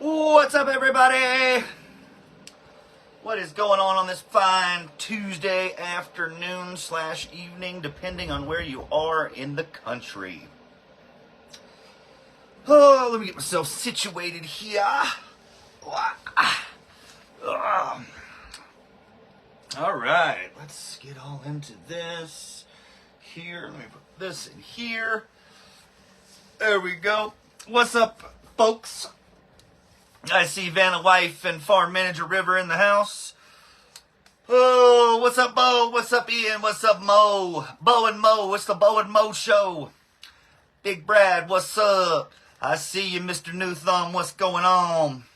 What's up, everybody? What is going on this fine Tuesday afternoon / evening, depending on where you are in the country? Oh, let me get myself situated here. All right, let's get all into this here. Let me put this in here. There we go. What's up, folks? I see Vanna Wife and Farm Manager River in the house. Oh, what's up, Bo? What's up, Ian? What's up, Mo? Bo and Mo, it's the Bo and Mo show. Big Brad, what's up? I see you, Mr. New Thumb. What's going on?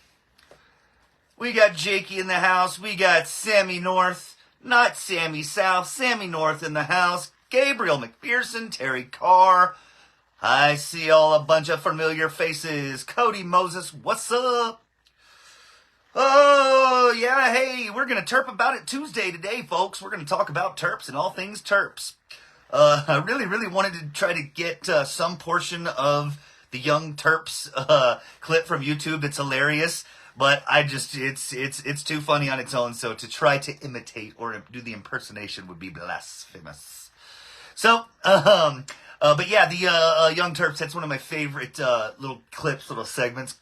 We got Jakey in the house. We got Sammy North, not Sammy South, Sammy North in the house. Gabriel McPherson, Terry Carr. I see all a bunch of familiar faces. Cody Moses, what's up? Oh, yeah, hey, we're going to Terp About It Tuesday today, folks. We're going to talk about terps and all things terps. I really wanted to try to get some portion of the Young Terps clip from YouTube that's hilarious, but it's too funny on its own, so to try to imitate or do the impersonation would be blasphemous. So, but yeah, the Young Terps, that's one of my favorite little clips, little segments.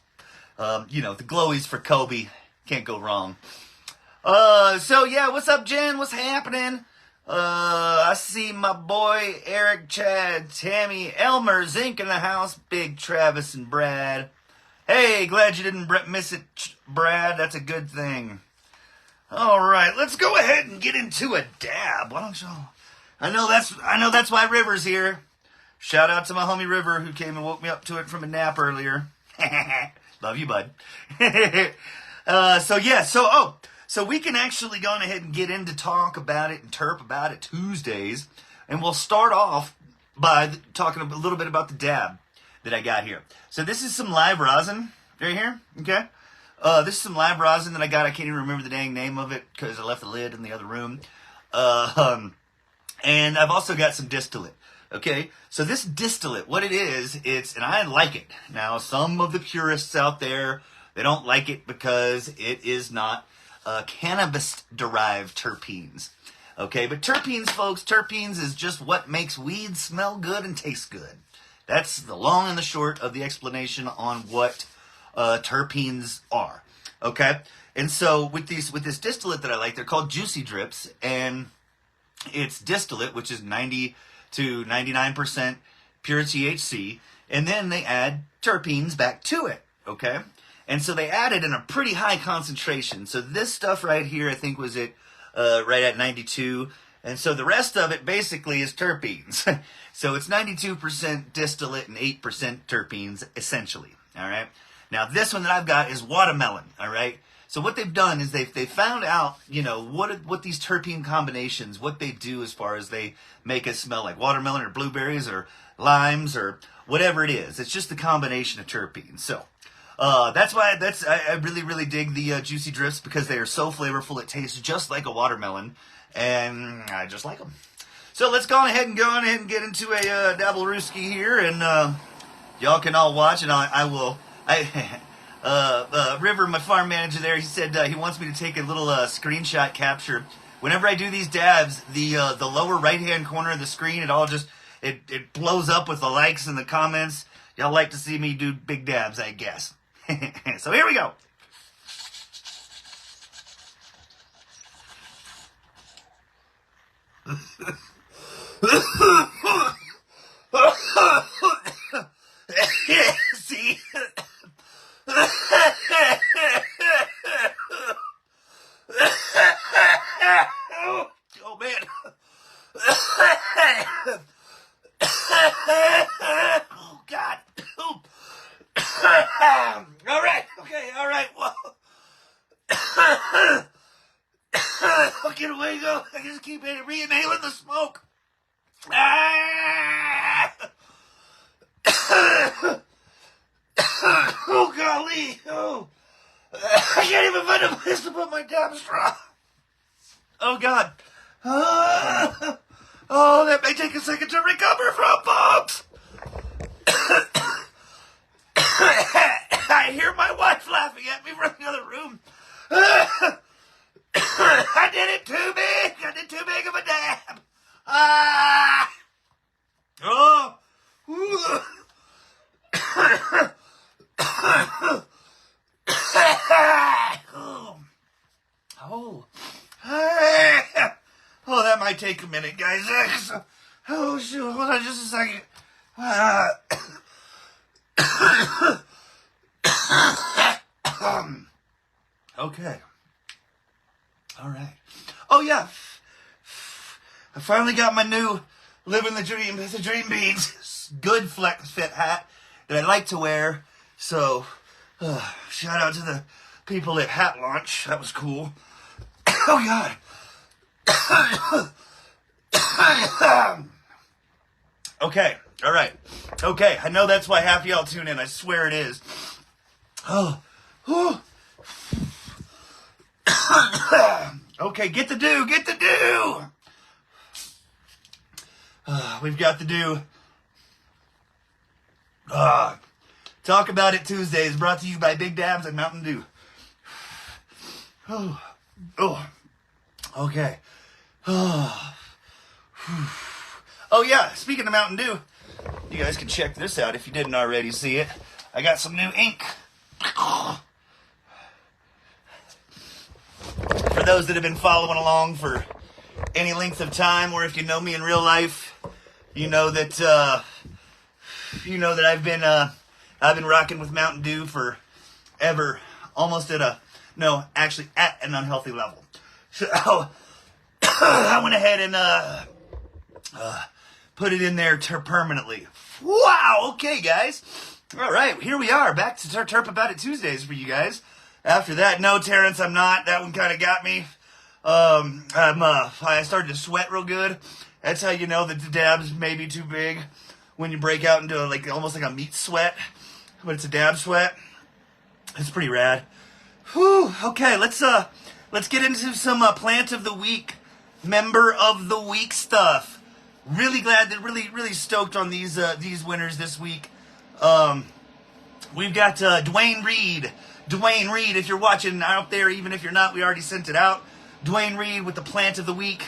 The glowies for Kobe. Can't go wrong. So yeah, what's up, Jen? What's happening? I see my boy Eric, Chad, Tammy, Elmer, Zink in the house. Big Travis and Brad. Hey, glad you didn't miss it, Brad. That's a good thing. All right, let's go ahead and get into a dab. Why don't y'all? I know that's why River's here. Shout out to my homie River who came and woke me up to it from a nap earlier. Love you, bud. So we can actually go on ahead and get into talk about it and terp about it Tuesdays. And we'll start off by talking a little bit about the dab that I got here. So this is some live rosin right here, okay? This is some live rosin that I got. I can't even remember the dang name of it because I left the lid in the other room. And I've also got some distillate. Okay, so this distillate, what it is, and I like it. Now, some of the purists out there, they don't like it because it is not cannabis-derived terpenes. Okay, but terpenes, folks, terpenes is just what makes weed smell good and taste good. That's the long and the short of the explanation on what terpenes are. Okay, and so with this distillate that I like, they're called juicy drips, and it's distillate, which is 90 to 99% pure THC, and then they add terpenes back to it, okay? And so they add it in a pretty high concentration. So this stuff right here, I think, was right at 92, and so the rest of it basically is terpenes. So it's 92% distillate and 8% terpenes, essentially, all right? Now, this one that I've got is watermelon, all right? So what they've done is they found out, what these terpene combinations, what they do as far as they make it smell like watermelon or blueberries or limes or whatever it is. It's just the combination of terpenes. So that's why I really dig the juicy drifts because they are so flavorful. It tastes just like a watermelon, and I just like them. So let's go ahead and get into a dabble rooski here, and y'all can all watch, and I will. River, my farm manager there, he said he wants me to take a little screenshot capture. Whenever I do these dabs, the lower right-hand corner of the screen, it blows up with the likes and the comments. Y'all like to see me do big dabs, I guess. So here we go. See? Oh man. Oh God. All right. Okay. All right. Well. Okay, away you go. I just keep re-inhaling the smoke. Oh golly. Oh. I can't even find a place to put my dab straw. Oh God. Oh, that may take a second to recover from, folks. I hear my wife laughing at me from the other room. I did it too big. I did too big of a dab. Ah! Oh! Oh. Oh, that might take a minute, guys. Oh, shoot. Hold on just a second. Okay. All right. Oh, yeah. I finally got my new Living the Dream. It's a Dream Beans. Good flex fit hat that I like to wear. So, shout out to the people at Hat Launch. That was cool. Oh, God. Okay. All right. Okay. I know that's why half y'all tune in. I swear it is. Oh. Okay. Get the do. Get the do. We've got the do. Talk About It Tuesdays, brought to you by Big Dabs and Mountain Dew. Okay. Oh yeah, speaking of Mountain Dew, you guys can check this out if you didn't already see it. I got some new ink. For those that have been following along for any length of time, or if you know me in real life, you know that I've been rocking with Mountain Dew for ever, almost at an unhealthy level. So I went ahead and put it in there permanently. Wow, okay, guys. All right, here we are, back to Terp About It Tuesdays for you guys. After that, no, Terrence, I'm not. That one kind of got me. I started to sweat real good. That's how you know that the dabs may be too big, when you break out into almost like a meat sweat, but it's a dab sweat. It's pretty rad. Whew. Okay, let's get into some plant of the week, member of the week stuff. Really glad that really stoked on these winners this week. We've got Dwayne Reed. Dwayne Reed, if you're watching out there, even if you're not, we already sent it out. Dwayne Reed with the plant of the week.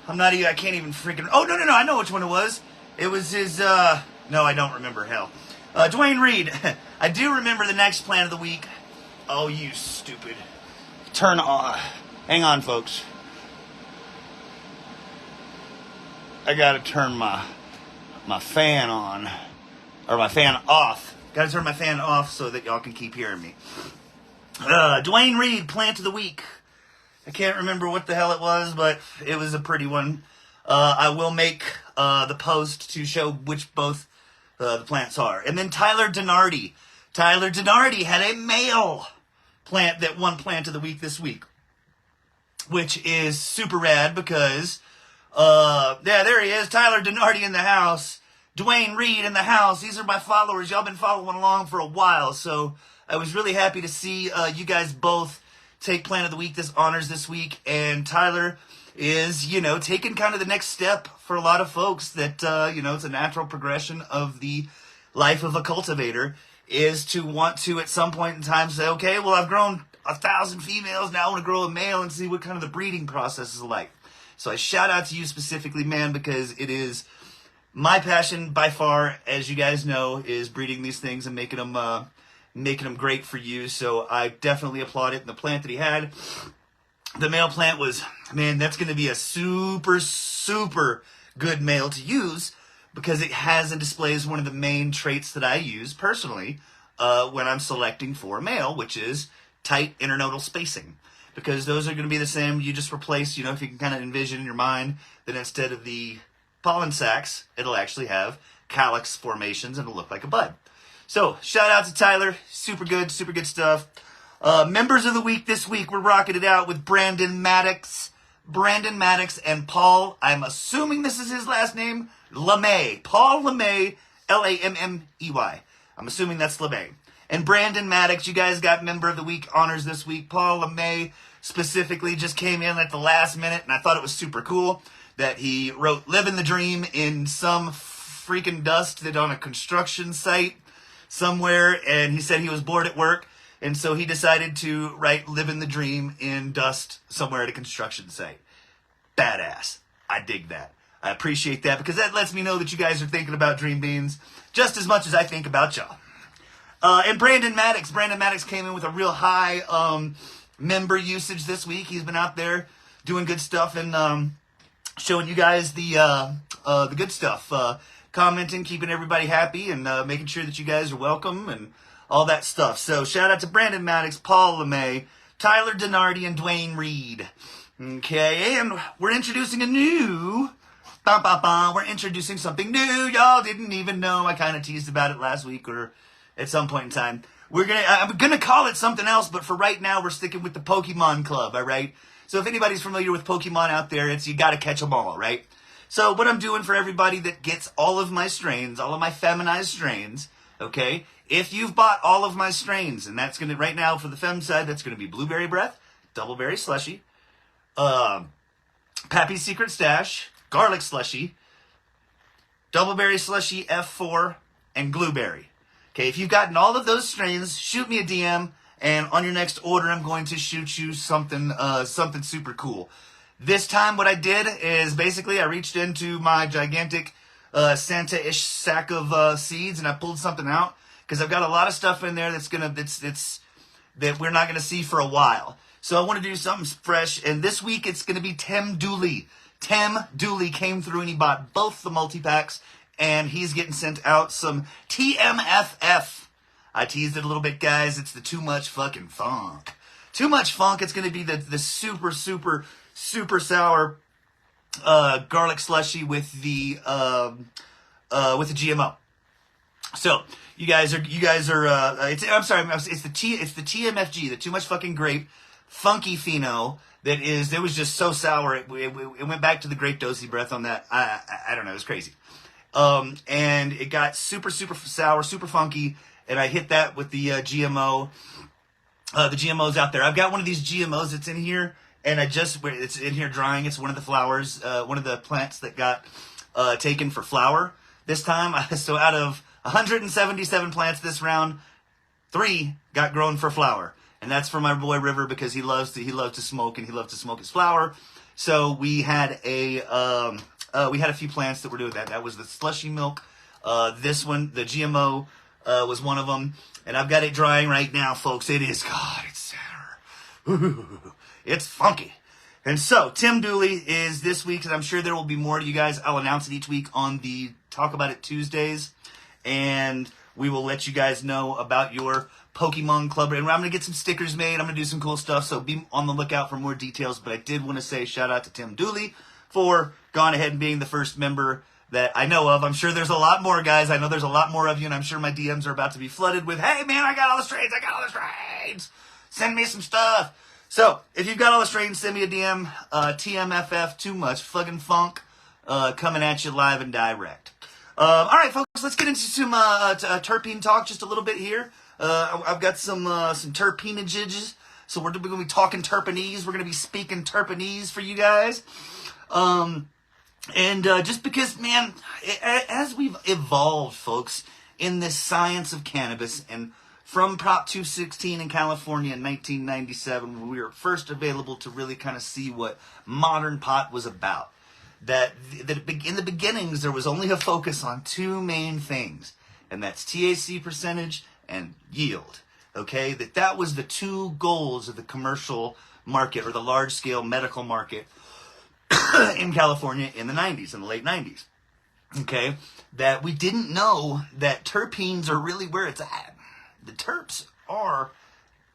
I can't even freaking. Oh no! I know which one it was. It was his. No, I don't remember. Hell, Dwayne Reed. I do remember the next plant of the week. Oh, you stupid. Turn on. Hang on, folks. I gotta turn my fan on. Or my fan off. Gotta turn my fan off so that y'all can keep hearing me. Dwayne Reed, plant of the week. I can't remember what the hell it was, but it was a pretty one. I will make the post to show which both the plants are. And then Tyler Donardi. Tyler Donardi had a male plant that won plant of the week this week, which is super rad because, there he is, Tyler Donardi in the house, Dwayne Reed in the house. These are my followers. Y'all been following along for a while, so I was really happy to see you guys both take plant of the week, this honors this week, and Tyler is, taking kind of the next step for a lot of folks that, it's a natural progression of the life of a cultivator, is to want to at some point in time say, okay, well, I've grown 1,000 females, now I want to grow a male and see what kind of the breeding process is like. So I shout out to you specifically, man, because it is my passion by far, as you guys know, is breeding these things and making them great for you. So I definitely applaud it. And the plant that he had, the male plant was, man, that's going to be a super, super good male to use because it has and displays one of the main traits that I use personally when I'm selecting for a male, which is tight internodal spacing. Because those are going to be the same. You just replace, if you can kind of envision in your mind that instead of the pollen sacs, it'll actually have calyx formations and it'll look like a bud. So, shout out to Tyler. Super good stuff. Members of the week this week, we're rocking it out with Brandon Maddox. Brandon Maddox and Paul, I'm assuming this is his last name, LeMay. Paul LeMay, Lammey. I'm assuming that's LeMay. And Brandon Maddox, you guys got member of the week honors this week. Paul LeMay specifically just came in at the last minute, and I thought it was super cool that he wrote "Living the Dream" in some freaking dust that on a construction site somewhere, and he said he was bored at work, And so he decided to live in the dream in dust somewhere at a construction site. Badass. I dig that. I appreciate that because that lets me know that you guys are thinking about Dream Beans just as much as I think about y'all. And Brandon Maddox came in with a real high member usage this week. He's been out there doing good stuff and showing you guys the good stuff, commenting, keeping everybody happy, and making sure that you guys are welcome and all that stuff. So shout out to Brandon Maddox, Paul LeMay, Tyler Denardi, and Dwayne Reed. Okay, and we're introducing we're introducing something new. Y'all didn't even know. I kind of teased about it last week or at some point in time. I'm gonna call it something else, but for right now, we're sticking with the Pokemon Club, all right? So if anybody's familiar with Pokemon out there, it's you gotta catch them all, right? So what I'm doing for everybody that gets all of my strains, all of my feminized strains, okay? If you've bought all of my strains, and that's gonna, right now for the fem side, that's gonna be Blueberry Breath, Doubleberry Slushy, Pappy's Secret Stash, Garlic Slushy, Doubleberry Slushy F4, and Glueberry. Okay, if you've gotten all of those strains, shoot me a DM, and on your next order, I'm going to shoot you something super cool. This time, what I did is basically I reached into my gigantic Santa-ish sack of seeds, and I pulled something out because I've got a lot of stuff in there that we're not gonna see for a while. So I want to do something fresh, and this week it's gonna be Tim Dooley. Tim Dooley came through and he bought both the multi-packs, and he's getting sent out some TMFF. I teased it a little bit, guys. It's the Too Much Fucking Funk. Too Much Funk. It's going to be the super, super, super sour garlic slushy with the GMO. So you guys are. It's the TMFG, the Too Much Fucking Grape, funky pheno. That was just so sour. It went back to the grape dosey breath on that. I don't know. It was crazy. And it got super, super sour, super funky. And I hit that with the GMO. The GMO's out there. I've got one of these GMOs that's in here, and it's in here drying. It's one of the flowers, one of the plants that got taken for flower this time. So out of 177 plants this round, 3 got grown for flower. And that's for my boy River because he loves to smoke, and he loves to smoke his flower. So we had a few plants that were doing that. That was the slushy milk. This one, the GMO, was one of them. And I've got it drying right now, folks. It's sour. It's funky. And so Tim Dooley is this week, and I'm sure there will be more to you guys. I'll announce it each week on the Talk About It Tuesdays, and we will let you guys know about your Pokemon Club. And I'm going to get some stickers made. I'm going to do some cool stuff, so be on the lookout for more details. But I did want to say shout out to Tim Dooley for going ahead and being the first member that I know of. I'm sure there's a lot more, guys. I know there's a lot more of you, and I'm sure my DMs are about to be flooded with, hey, man, I got all the strains. Send me some stuff. So, if you've got all the strains, send me a DM. TMFF, Too Much Fucking Funk, coming at you live and direct. All right, folks, let's get into some terpene talk just a little bit here. I've got some terpenages, so we're going to be talking terpenese. We're going to be speaking terpenese for you guys. Just because, man, as we've evolved, folks, in this science of cannabis, and from Prop 216 in California in 1997, when we were first available to really kind of see what modern pot was about, that in the beginnings, there was only a focus on 2 main things, and that's THC percentage and yield. Okay? That was the 2 goals of the commercial market, or the large-scale medical market in California in the 90s, in the late 90s. Okay? That we didn't know that terpenes are really where it's at. The terps are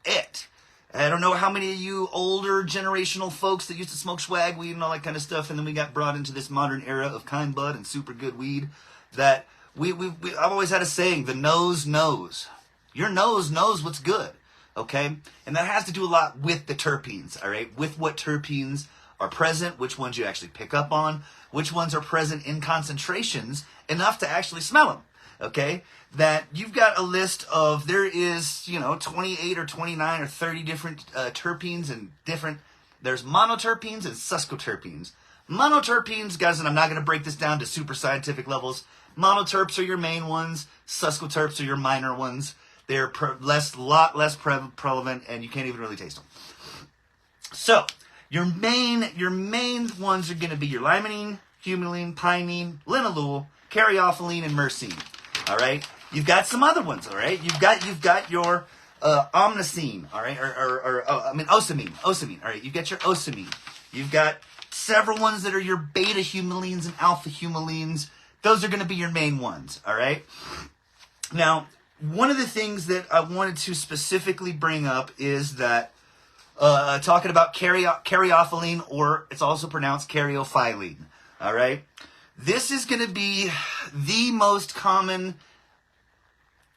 it. I don't know how many of you older generational folks that used to smoke swag weed and all that kind of stuff, and then we got brought into this modern era of kind bud and super good weed, that I've always had a saying, the nose knows. Your nose knows what's good, okay? And that has to do a lot with the terpenes, all right? With what terpenes are present, which ones you actually pick up on, which ones are present in concentrations enough to actually smell them, okay? That you've got a list of, there is, 28 or 29 or 30 different terpenes and there's monoterpenes and suscoterpenes. Monoterpenes, guys, and I'm not going to break this down to super scientific levels. Monoterps are your main ones. Suscoterps are your minor ones. They're lot less prevalent, and you can't even really taste them. So your main ones are going to be your limonene, humulene, pinene, linalool, caryophyllene, and myrcene. All right. You've got some other ones. All right. You've got your omnicene. All right. Osamine. Osamine. All right. You've got your osamine. You've got several ones that are your beta humulines and alpha humulines. Those are going to be your main ones. All right. Now, one of the things that I wanted to specifically bring up is that talking about caryophyllene, or it's also pronounced caryophyllene. All right. This is going to be the most common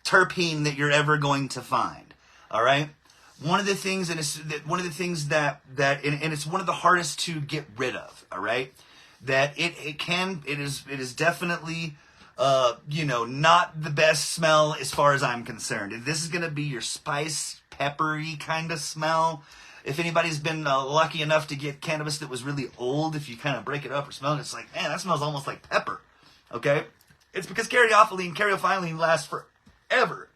terpene that you're ever going to find. All right. One of the things, and it's one of the hardest to get rid of. All right. That it is definitely not the best smell as far as I'm concerned. This is going to be your spice, peppery kind of smell. If anybody's been lucky enough to get cannabis that was really old, if you kind of break it up or smell it, it's like, man, that smells almost like pepper. Okay? It's because caryophyllene lasts forever.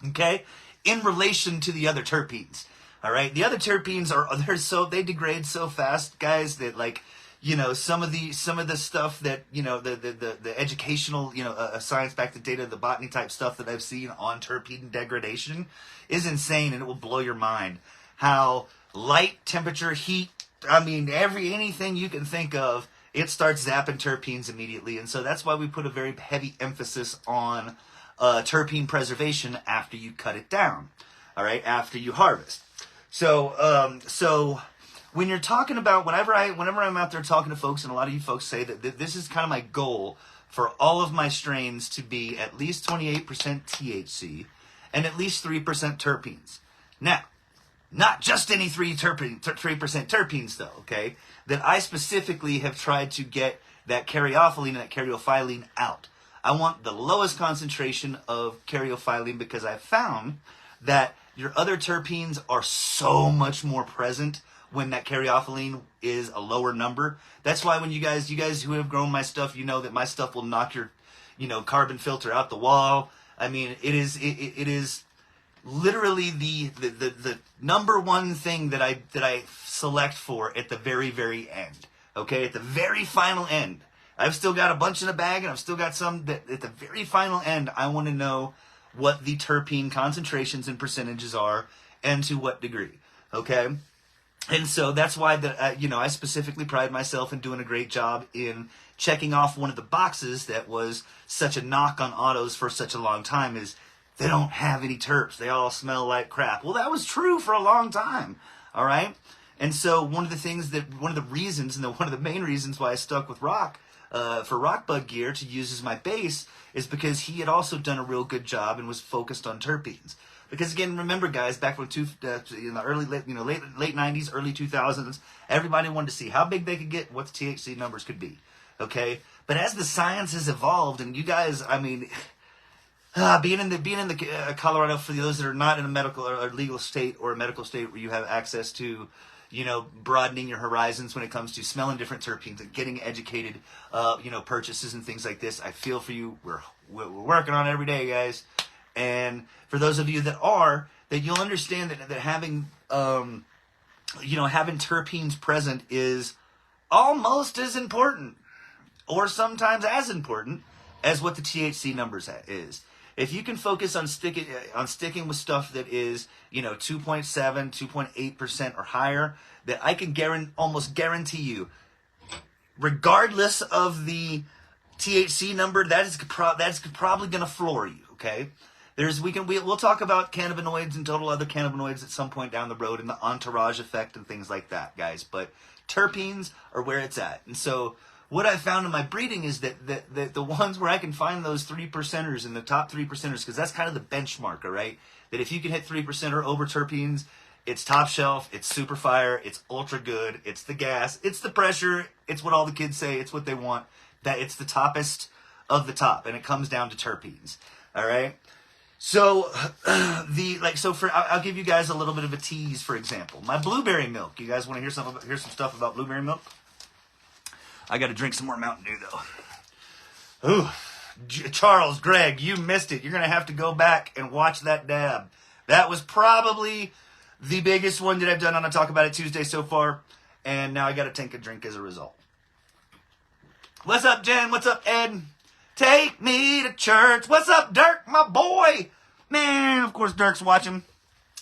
Okay? In relation to the other terpenes. All right? The other terpenes they degrade so fast, guys, that like, some of the stuff that, the educational, science-backed data, the botany type stuff that I've seen on terpene degradation is insane, and it will blow your mind. How light temperature, heat, anything you can think of, it starts zapping terpenes immediately. And so that's why we put a very heavy emphasis on terpene preservation after you cut it down, all right, after you harvest. So when you're talking about, whenever I'm out there talking to folks, and a lot of you folks say that this is kind of my goal for all of my strains to be at least 28% THC and at least 3% terpenes. Now, not just any 3% terpenes though, okay? That I specifically have tried to get that caryophyllene and that caryophyllene out. I want the lowest concentration of caryophyllene because I've found that your other terpenes are so much more present when that caryophyllene is a lower number. That's why when you guys who have grown my stuff, you know that my stuff will knock your, carbon filter out the wall. I mean, it is literally the number one thing that I select for at the very, very end. Okay, at the very final end. I've still got a bunch in the bag, and I've still got some that at the very final end, I want to know what the terpene concentrations and percentages are and to what degree. Okay? And so that's why I specifically pride myself in doing a great job in checking off one of the boxes that was such a knock on autos for such a long time is they don't have any terps. They all smell like crap. Well, that was true for a long time. All right? And so one of the main reasons why I stuck with Rock for Rock Bug gear to use as my base is because he had also done a real good job and was focused on terpenes. Because again, remember, guys, back when in the late 90s, early 2000s, everybody wanted to see how big they could get, what the THC numbers could be. Okay, but as the science has evolved, and you guys, being in the Colorado, for those that are not in a medical or legal state or a medical state where you have access to, broadening your horizons when it comes to smelling different terpenes and getting educated, purchases and things like this. I feel for you. We're working on it every day, guys. And for those of you that you'll understand that having, having terpenes present is almost as important, or sometimes as important, as what the THC numbers is. If you can focus on sticking with stuff that is, 2.7, 2.8% or higher, that I can almost guarantee you, regardless of the THC number, that's probably going to floor you. Okay. We'll talk about cannabinoids and total other cannabinoids at some point down the road and the entourage effect and things like that, guys. But terpenes are where it's at. And so what I found in my breeding is that the ones where I can find those 3%ers and the top 3%ers, because that's kind of the benchmark, all right? That if you can hit 3% or over terpenes, it's top shelf, it's super fire, it's ultra good, it's the gas, it's the pressure, it's what all the kids say, it's what they want. That it's the toppest of the top, and it comes down to terpenes, all right? So I'll give you guys a little bit of a tease. For example, my blueberry milk. You guys want to hear some stuff about blueberry milk? I got to drink some more Mountain Dew though. Ooh, Charles, Greg, you missed it. You're going to have to go back and watch that dab. That was probably the biggest one that I've done on a Talk About It Tuesday so far. And now I got to take a drink as a result. What's up, Jen? What's up, Ed? Take me to church. What's up, Dirk, my boy? Man, of course, Dirk's watching.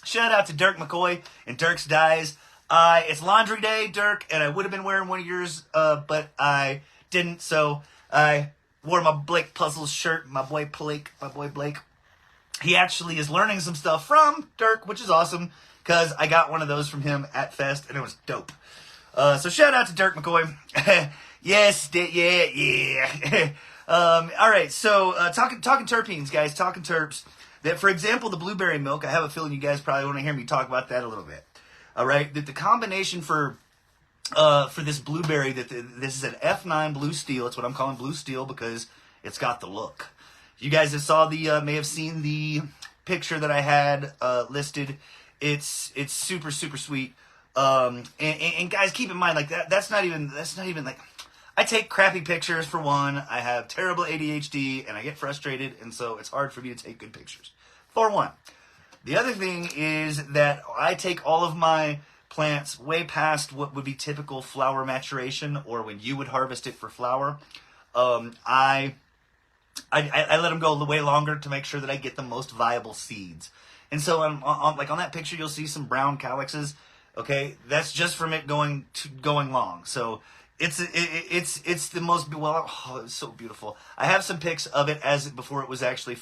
Shout out to Dirk McCoy and Dirk's Dyes. It's laundry day, Dirk, and I would have been wearing one of yours, but I didn't, so I wore my Blake Puzzles shirt, my boy Blake. He actually is learning some stuff from Dirk, which is awesome, because I got one of those from him at Fest, and it was dope. So shout out to Dirk McCoy. Yes, yeah. All right, so talking terpenes, guys, talking terps. That, for example, the blueberry milk, I have a feeling you guys probably want to hear me talk about that a little bit. All right, that the combination for this blueberry, this is an F9 blue steel. It's what I'm calling blue steel because it's got the look. You guys that saw may have seen the picture that I had listed. It's super sweet. And guys, keep in mind, like that's not even like, I take crappy pictures for one. I have terrible ADHD and I get frustrated, and so it's hard for me to take good pictures. For one. The other thing is that I take all of my plants way past what would be typical flower maturation, or when you would harvest it for flower. I let them go way longer to make sure that I get the most viable seeds. And so on that picture, you'll see some brown calyxes. Okay, that's just from it going long. So it's the most, it's so beautiful. I have some pics of it before it was actually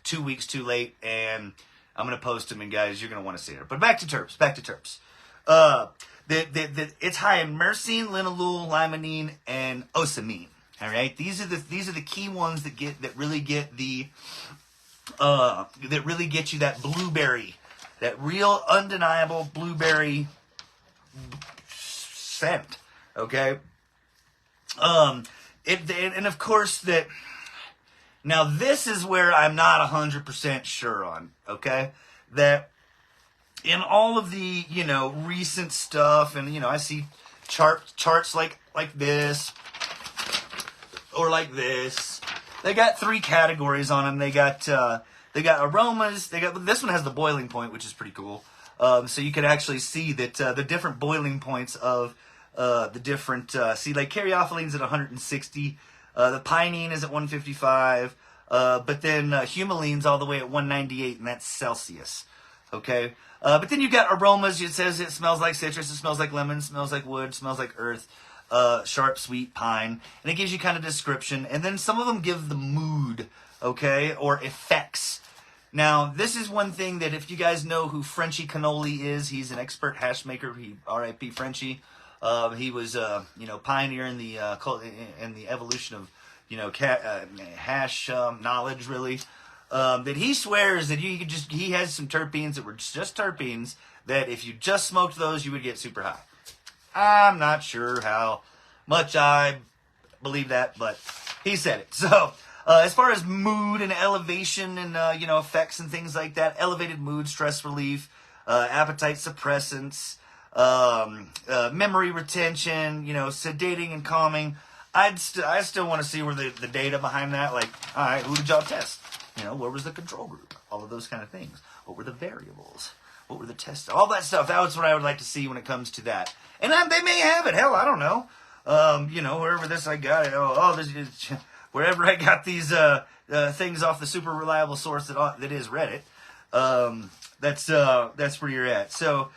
2 weeks too late, and I'm going to post them, and guys, you're going to want to see it. But back to terps. It's high in myrcene, linalool, limonene, and ocimene. All right, these are the key ones that really get you that blueberry, that real undeniable blueberry scent. Okay, and of course that. Now, this is where I'm not 100% sure on, okay? That in all of the, recent stuff, and, I see charts like this, or like this. They got 3 categories on them. They got aromas. This one has the boiling point, which is pretty cool. So you could actually see that the different boiling points of the different, like caryophyllane's at 160, the pinene is at 155, but then humaline's all the way at 198, and that's Celsius. Okay, but then you got aromas. It says it smells like citrus, it smells like lemon, smells like wood, smells like earth, sharp, sweet, pine, and it gives you kind of description. And then some of them give the mood, okay, or effects. Now, this is one thing that if you guys know who Frenchy Cannoli is, he's an expert hash maker. R.I.P. Frenchy. He was, pioneer in the evolution of, hash knowledge, really. That he swears that he has some terpenes that were just terpenes, that if you just smoked those, you would get super high. I'm not sure how much I believe that, but he said it. So, as far as mood and elevation and, effects and things like that, elevated mood, stress relief, appetite suppressants, memory retention, sedating and calming. I still want to see where the data behind that, like, all right, who did y'all test? Where was the control group? All of those kind of things. What were the variables? What were the tests? All that stuff. That was what I would like to see when it comes to that. And they may have it. Hell, I don't know. Wherever this I got it. This is, wherever I got these things off the super reliable source that is Reddit. That's where you're at. So.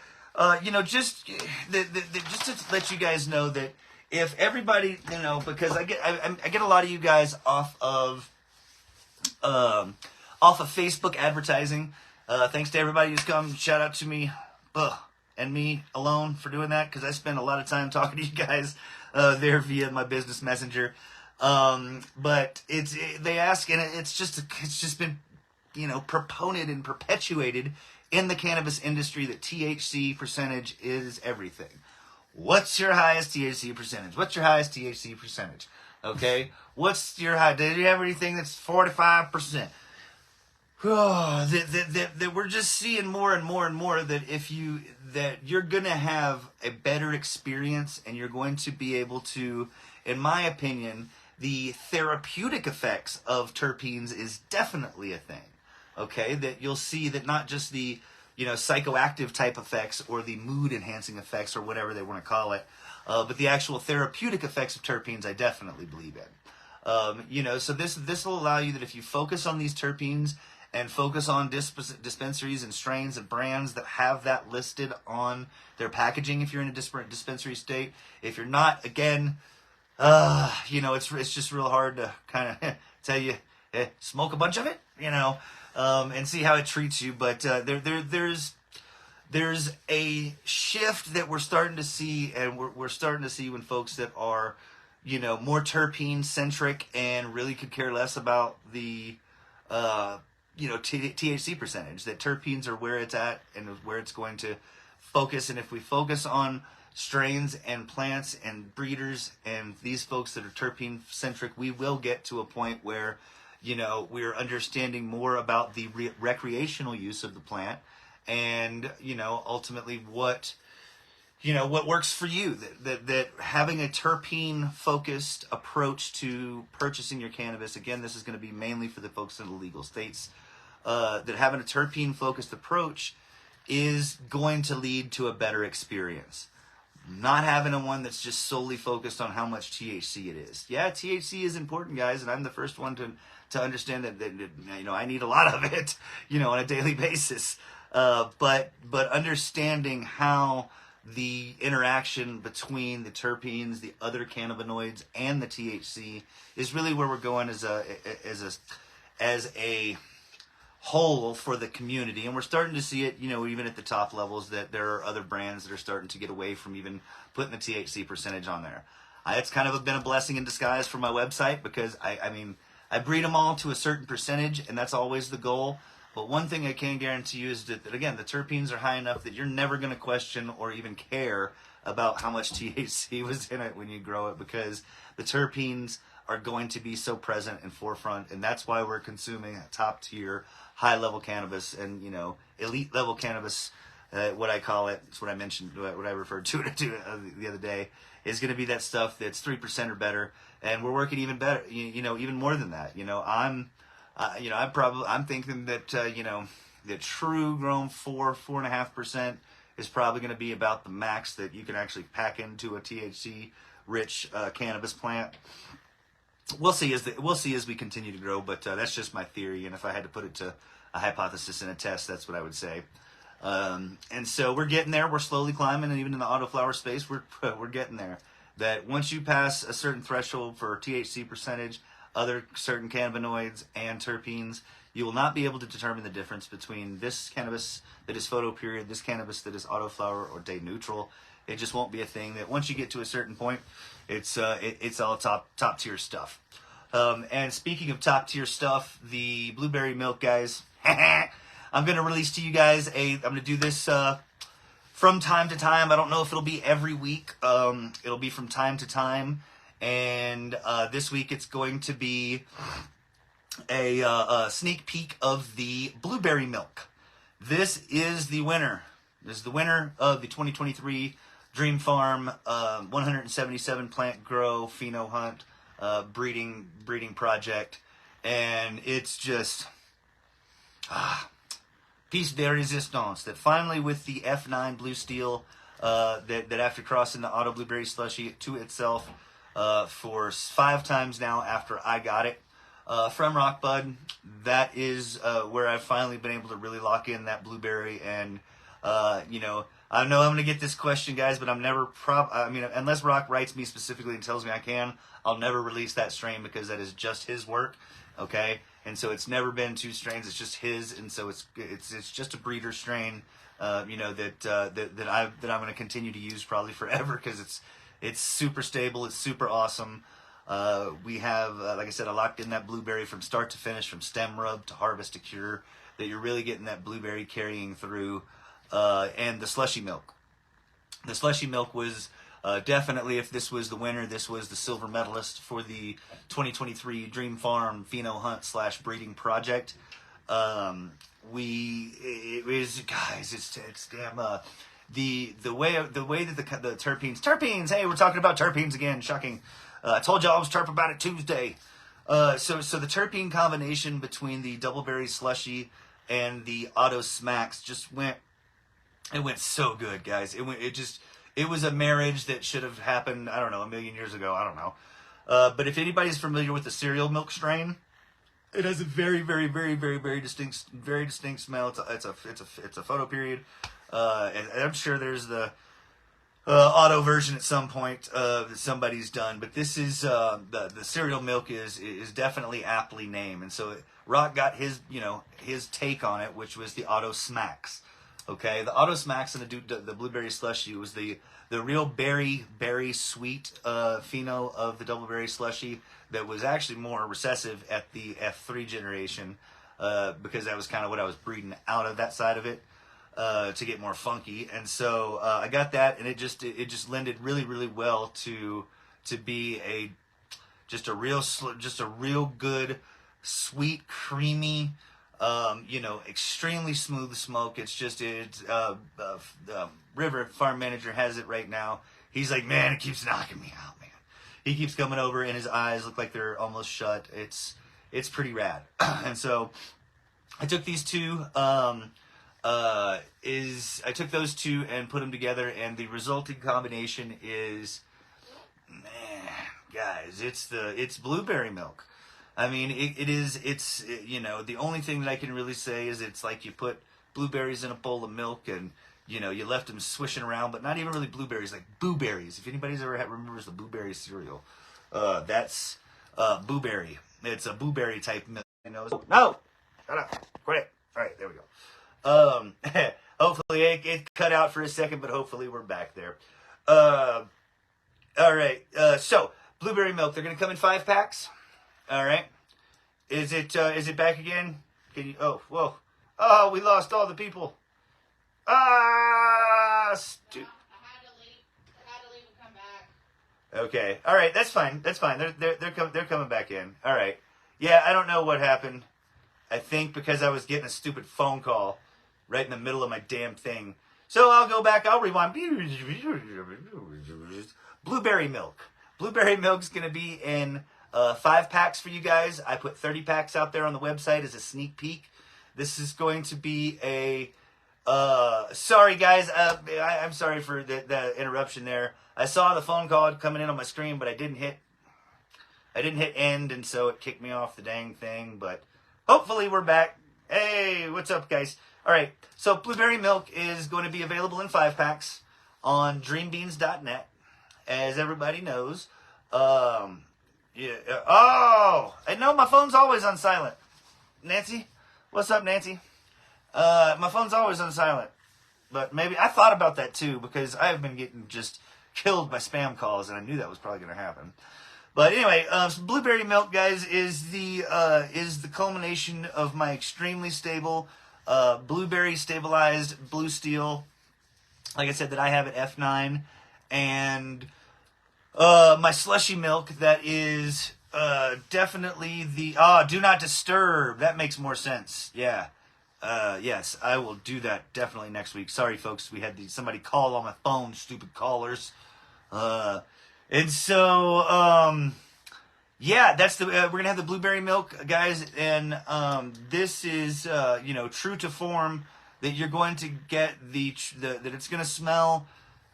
Just to let you guys know that if everybody, because I get a lot of you guys off of Facebook advertising. Thanks to everybody who's come. Shout out to me, and me alone for doing that, because I spend a lot of time talking to you guys there via my business messenger. But they ask, and it's just been proponed and perpetuated in the cannabis industry that THC percentage is everything. What's your highest THC percentage? What's your highest THC percentage? Okay? What's your high? Do you have anything that's 45%? That we're just seeing more and more and more that you're going to have a better experience, and you're going to be able to, in my opinion, the therapeutic effects of terpenes is definitely a thing. Okay, that you'll see that not just the psychoactive type effects or the mood enhancing effects or whatever they want to call it, but the actual therapeutic effects of terpenes, I definitely believe in. So this will allow you that if you focus on these terpenes and focus on dispensaries and strains and brands that have that listed on their packaging, if you're in a dispensary state. If you're not, again, it's just real hard to kind of tell you, smoke a bunch of it, and see how it treats you. But there's a shift that we're starting to see, and we're starting to see when folks that are, more terpene centric and really could care less about the, THC percentage. That terpenes are where it's at and where it's going to focus. And if we focus on strains and plants and breeders and these folks that are terpene centric, we will get to a point where we're understanding more about the recreational use of the plant, and ultimately what works for you. That having a terpene focused approach to purchasing your cannabis, again, this is going to be mainly for the folks in the legal states. That having a terpene focused approach is going to lead to a better experience. Not having a one that's just solely focused on how much THC it is. Yeah, THC is important, guys, and I'm the first one to understand that I need a lot of it, on a daily basis. But understanding how the interaction between the terpenes, the other cannabinoids, and the THC is really where we're going as a whole for the community. And we're starting to see it, even at the top levels, that there are other brands that are starting to get away from even putting the THC percentage on there. It's kind of been a blessing in disguise for my website, because I breed them all to a certain percentage, and that's always the goal. But one thing I can guarantee you is that again, the terpenes are high enough that you're never going to question or even care about how much THC was in it when you grow it, because the terpenes are going to be so present and forefront, and that's why we're consuming a top tier, high level cannabis and elite level cannabis. What I call it, it's what I mentioned, what I referred to it the other day, is going to be that stuff that's 3% or better, and we're working even better, even more than that. I'm thinking that the true grown 4.5% is probably going to be about the max that you can actually pack into a THC rich cannabis plant. We'll see as we continue to grow, but that's just my theory. And if I had to put it to a hypothesis in a test, that's what I would say. And so we're getting there. We're slowly climbing, and even in the autoflower space, we're getting there. That once you pass a certain threshold for THC percentage, other certain cannabinoids and terpenes, you will not be able to determine the difference between this cannabis that is photo period, this cannabis that is autoflower or day neutral. It just won't be a thing. That once you get to a certain point, it's all top tier stuff. And speaking of top tier stuff, the Blueberry Milk guys, I'm going to release to you guys I'm going to do this from time to time. I don't know if it'll be every week. It'll be from time to time. And this week it's going to be a sneak peek of the Blueberry Milk. This is the winner. This is the winner of the 2023 Dream Farm 177 plant grow pheno hunt breeding project, and it's just piece de resistance. That finally, with the F9 Blue Steel, that after crossing the auto blueberry slushy to itself for 5 times now after I got it from Rockbud, that is where I've finally been able to really lock in that blueberry. And I know I'm going to get this question, guys, but I'm never unless Rock writes me specifically and tells me I can, I'll never release that strain, because that is just his work, okay? And so it's never been 2 strains, it's just his, and so it's just a breeder strain, that I'm going to continue to use probably forever, because it's super stable, it's super awesome. We have, like I said, I locked in that blueberry from start to finish, from stem rub to harvest to cure, that you're really getting that blueberry carrying through. And the slushy milk. The slushy milk was definitely, if this was the winner, this was the silver medalist for the 2023 Dream Farm pheno hunt / breeding project. It's damn the way that the terpenes. Hey, we're talking about terpenes again. Shocking. I told y'all I was terp about it Tuesday. So the terpene combination between the Doubleberry Slushy and the Auto Smacks just went so good, guys. It was a marriage that should have happened, I don't know, a million years ago. I don't know. But if anybody's familiar with the cereal milk strain, it has a very, very, very, very, very distinct smell. It's a photo period. And I'm sure there's the auto version at some point that somebody's done, but this is the cereal milk is definitely aptly named, and so Rock got his take on it, which was the Auto Smacks. Okay, the Auto Smacks and the Blueberry Slushy was the real berry sweet pheno of the Doubleberry Slushy that was actually more recessive at the F3 generation because that was kind of what I was breeding out of that side of it. To get more funky, and so I got that, and it just lended really, really well to be just a real good, sweet, creamy, extremely smooth smoke. River Farm Manager has it right now. He's like, man, it keeps knocking me out, man. He keeps coming over, and his eyes look like they're almost shut. It's pretty rad, and so I took these two. I took those two and put them together, and the resulting combination is, man, guys, it's blueberry milk. I mean, it's the only thing that I can really say is it's like you put blueberries in a bowl of milk and, you left them swishing around, but not even really blueberries, like blueberries. If anybody's ever remembers the blueberry cereal, that's blueberry. It's a blueberry type milk. No, shut up, quit it. All right, there we go. Hopefully it cut out for a second, but hopefully we're back there. All right. So blueberry milk, they're going to come in 5-packs. All right. Is it back again? Can you, whoa. Oh, we lost all the people. I had to leave and come back. Okay. All right. That's fine. They're coming back in. All right. Yeah. I don't know what happened. I think because I was getting a stupid phone call right in the middle of my damn thing. So I'll go back, I'll rewind. Blueberry milk. Blueberry milk's going to be in 5-packs for you guys. I put 30 packs out there on the website as a sneak peek. This is going to be a... sorry, guys. I'm sorry for the interruption there. I saw the phone call coming in on my screen, but I didn't hit end, and so it kicked me off the dang thing, but hopefully we're back. Hey, what's up, guys? All right, so blueberry milk is going to be available in 5-packs on dreambeans.net, as everybody knows. I know my phone's always on silent. Nancy? What's up, Nancy? My phone's always on silent. But maybe, I thought about that too, because I have been getting just killed by spam calls, and I knew that was probably going to happen. But anyway, so blueberry milk, guys, is the culmination of my extremely stable blueberry stabilized blue steel. Like I said, that I have at F9, and my slushy milk that is definitely the do not disturb. That makes more sense. Yeah. Yes, I will do that definitely next week. Sorry, folks, we had somebody call on my phone. Stupid callers. And so, yeah, that's we're gonna have the blueberry milk, guys, and this is true to form, that you're going to get that it's gonna smell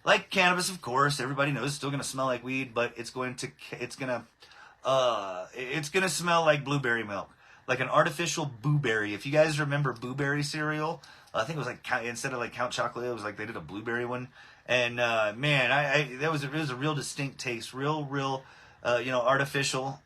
like cannabis, of course. Everybody knows it's still gonna smell like weed, but it's gonna smell like blueberry milk, like an artificial blueberry. If you guys remember blueberry cereal, I think it was like, instead of like Count Chocolate, it was like they did a blueberry one. And man, it was a real distinct taste, real artificial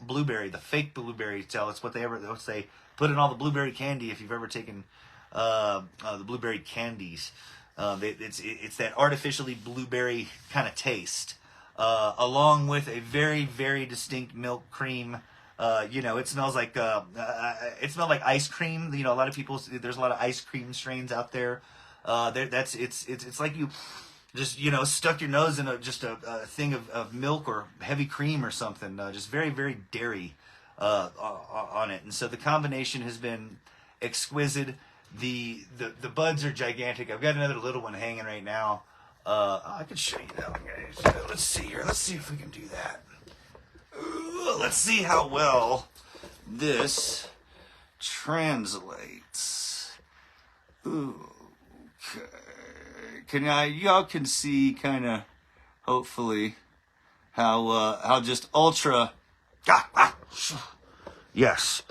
blueberry, the fake blueberry. It's what they put in all the blueberry candy. If you've ever taken the blueberry candies, it's that artificially blueberry kind of taste, along with a very, very distinct milk cream. It smells like it smelled like ice cream. A lot of people, there's a lot of ice cream strains out there. It's like you just stuck your nose in a thing of milk or heavy cream or something. Just very, very dairy on it, and so the combination has been exquisite. The buds are gigantic. I've got another little one hanging right now. I can show you that one, guys. Let's see here. Let's see if we can do that. Let's see how well this translates. Okay. Y'all can see kind of, hopefully, how just ultra. Yes.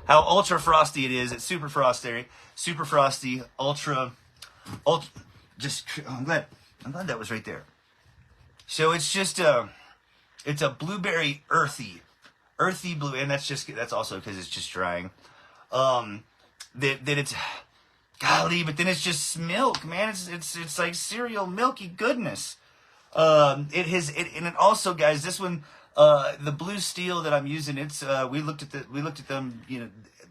How ultra frosty it is. It's super frosty, ultra. Just, I'm glad that was right there. So it's just it's a blueberry earthy blue, and that's also because it's just drying. That it's, golly, but then it's just milk, man. It's like cereal milky goodness. And it also, guys, this one, the blue steel that I'm using, it's we looked at them,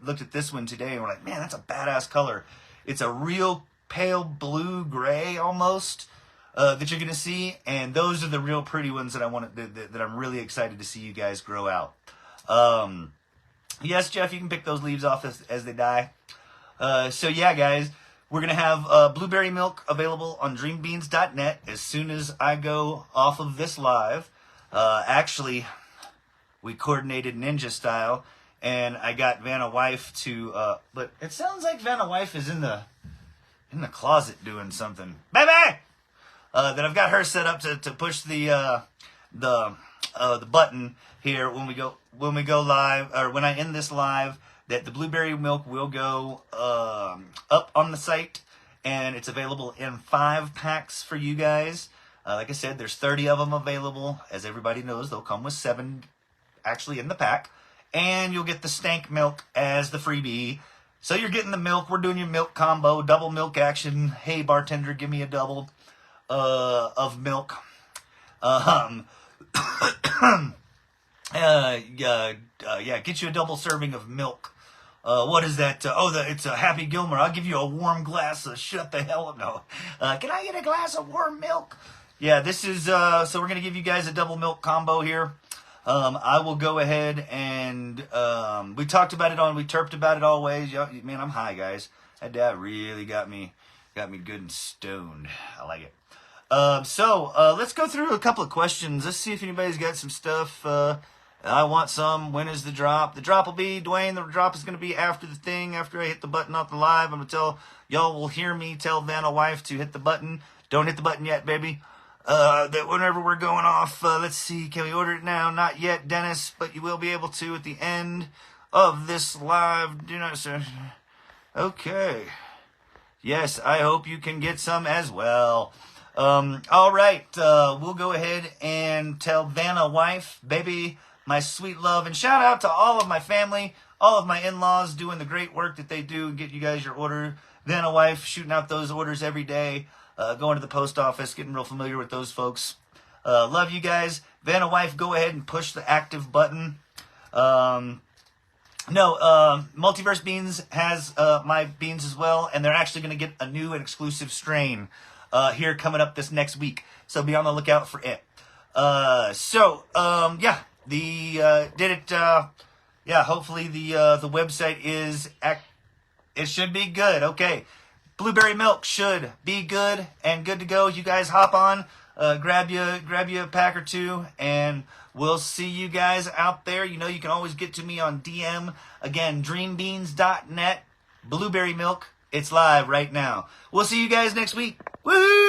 looked at this one today, and we're like, man, that's a badass color. It's a real pale blue gray almost. That you're gonna see, and those are the real pretty ones that that I'm really excited to see you guys grow out. Yes, Jeff, you can pick those leaves off as they die. So yeah, guys, we're gonna have blueberry milk available on dreambeans.net as soon as I go off of this live. Actually, we coordinated ninja style, and I got Vanna Wife to. But it sounds like Vanna Wife is in the closet doing something, baby. That I've got her set up to push the button here when we go live, or when I end this live, that the blueberry milk will go up on the site, and it's available in 5 packs for you guys. Like I said, there's 30 of them available. As everybody knows, they'll come with 7 actually in the pack, and you'll get the stank milk as the freebie. So you're getting the milk. We're doing your milk combo, double milk action. Hey bartender, give me a double of milk. Get you a double serving of milk. What is that? It's a Happy Gilmore. I'll give you a warm glass of shut the hell up. No. Can I get a glass of warm milk? Yeah, this is, so we're going to give you guys a double milk combo here. I will go ahead and, we terped about it always. Man, I'm high, guys. That dad really got me good and stoned. I like it. So let's go through a couple of questions. Let's see if anybody's got some stuff. I want some. When is the drop? The drop will be, Dwayne, the drop is going to be after the thing, after I hit the button off the live. I'm going to tell, y'all will hear me tell Vanna Wife to hit the button. Don't hit the button yet, baby. That whenever we're going off, let's see, can we order it now? Not yet, Dennis, but you will be able to at the end of this live. Do not, sir. Okay. Yes, I hope you can get some as well. All right, we'll go ahead and tell Vanna Wife, baby, my sweet love, and shout out to all of my family, all of my in-laws doing the great work that they do and get you guys your order. Vanna Wife shooting out those orders every day, going to the post office, getting real familiar with those folks. Love you guys. Vanna Wife, go ahead and push the active button. Multiverse Beans has my beans as well, and they're actually going to get a new and exclusive strain here coming up this next week. So be on the lookout for it. Hopefully the website it should be good. Okay. Blueberry milk should be good and good to go. You guys hop on, grab you a pack or two, and we'll see you guys out there. You know, you can always get to me on DM. Again, dreambeans.net, blueberry milk. It's live right now. We'll see you guys next week. Woo!